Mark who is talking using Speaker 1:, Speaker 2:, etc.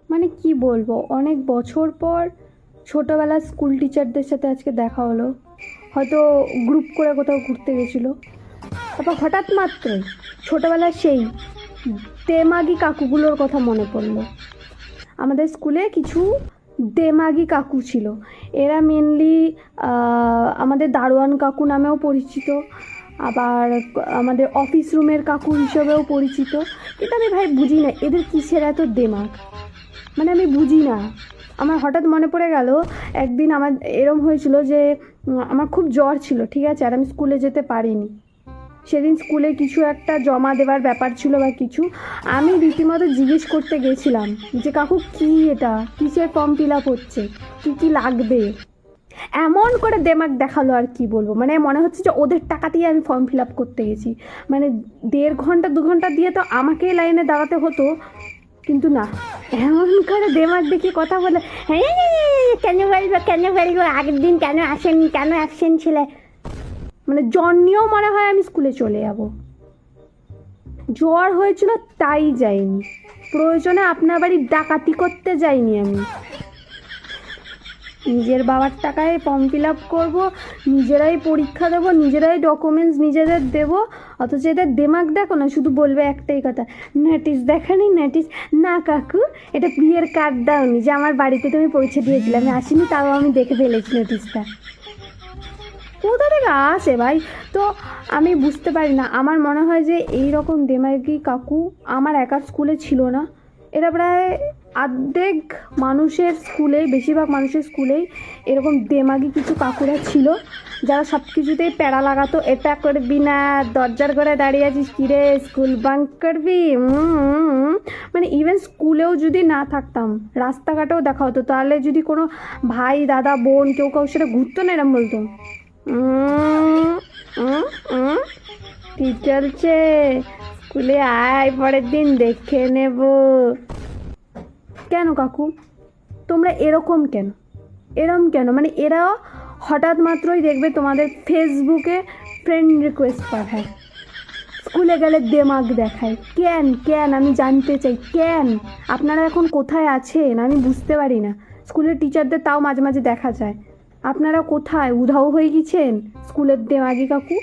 Speaker 1: মানে কি বলবো, অনেক বছর পর ছোটোবেলার স্কুল টিচারদের সাথে আজকে দেখা হলো। হয়তো গ্রুপ করে কোথাও ঘুরতে গেছিলো, তারপর হঠাৎ মাত্রই ছোটোবেলার সেই দেমাগি কাকুগুলোর কথা মনে পড়লো। আমাদের স্কুলে কিছু দেমাগি কাকু ছিল। এরা মেনলি আমাদের দারোয়ান কাকু নামেও পরিচিত, আবার আমাদের অফিস রুমের কাকু হিসেবেও পরিচিত। কিন্তু আমি ভাই বুঝি না এদের কিসের এত দেমাগ, মানে আমি বুঝি না। আমার হঠাৎ মনে পড়ে গেল একদিন আমার এরম হয়েছিল যে আমার খুব জ্বর ছিল, ঠিক আছে, আর আমি স্কুলে যেতে পারিনি। সেদিন স্কুলে কিছু একটা জমা দেওয়ার ব্যাপার ছিল বা কিছু, আমি রীতিমতো জিজ্ঞেস করতে গেছিলাম যে কাকু কী এটা, কিসের ফর্ম ফিল আপ হচ্ছে, কী কী লাগবে। এমন করে দেমাগ দেখালো, আর কি বলবো, মানে মনে হচ্ছে যে ওদের টাকা দিয়ে আমি ফর্ম ফিল আপ করতে গেছি। মানে 1.5 ঘন্টা 2 ঘন্টা দিয়ে তো আমাকেই লাইনে দাঁড়াতে হতো, কিন্তু না, এমন করে দেমাগ দেখি কথা বলে, হ্যাঁ কেন বলবো কেন বলবো, আগের দিন কেন আসেনি, কেন অ্যাবসেন্ট ছিলে। মানে জ্বর নিয়েও মনে হয় আমি স্কুলে চলে যাব। জ্বর হয়েছিল তাই যাইনি, প্রয়োজনে আপনার বাড়ি ডাকাতি করতে যাইনি আমি। নিজের বাবার টাকায় ফর্ম ফিল আপ করবো, নিজেরাই পরীক্ষা দেবো, নিজেরাই ডকুমেন্টস নিজেদের দেবো। অথচ এদের দেমাগ দেখো না, শুধু বলবে একটাই কথা, নোটিশ দেখানি নোটিশ। না কাকু, এটা বিয়ের কার্ড দাওনি যে আমার বাড়িতে তুমি পৌঁছে দিয়েছিলে, আমি আসিনি, তাও আমি দেখে ফেলেছি নোটিশটা। কোথা থেকে আসে ভাই? তো আমি বুঝতে পারি না। আমার মনে হয় যে এই রকম দেমাগি কাকু আমার একার স্কুলে ছিল না, এরা প্রায় অর্ধেক মানুষের স্কুলেই, বেশিরভাগ মানুষের স্কুলেই এরকম দেমাগি কিছু কাকুরা ছিল, যারা সব কিছুতেই প্যারা লাগাতো। এটা করবি না, দরজার ঘরে দাঁড়িয়ে আছিস কিরে, স্কুল বাঙ্ক করবি। মানে ইভেন স্কুলেও যদি না থাকতাম, রাস্তাঘাটেও দেখা হতো, তাহলে যদি কোনো ভাই দাদা বোন কেউ কারোর সাথে ঘুরতো না, এরম বলতো, কি চলছে স্কুলে আয়, পরের দিন দেখে নেব। কেন কাকু তোমরা এরকম কেন, এরম কেন? মানে এরা হঠাৎ মাত্রই দেখবে তোমাদের ফেসবুকে ফ্রেন্ড রিকোয়েস্ট পাঠায়, স্কুলে গেলে দেমাগ দেখায়। কেন কেন আমি জানতে চাই, কেন? আপনারা এখন কোথায় আছেন আমি বুঝতে পারি না। স্কুলের টিচারদের তাও মাঝে মাঝে দেখা যায়, আপনারা কোথায়, উধাও হয়ে গেছেন স্কুলের দেমাগি কাকু?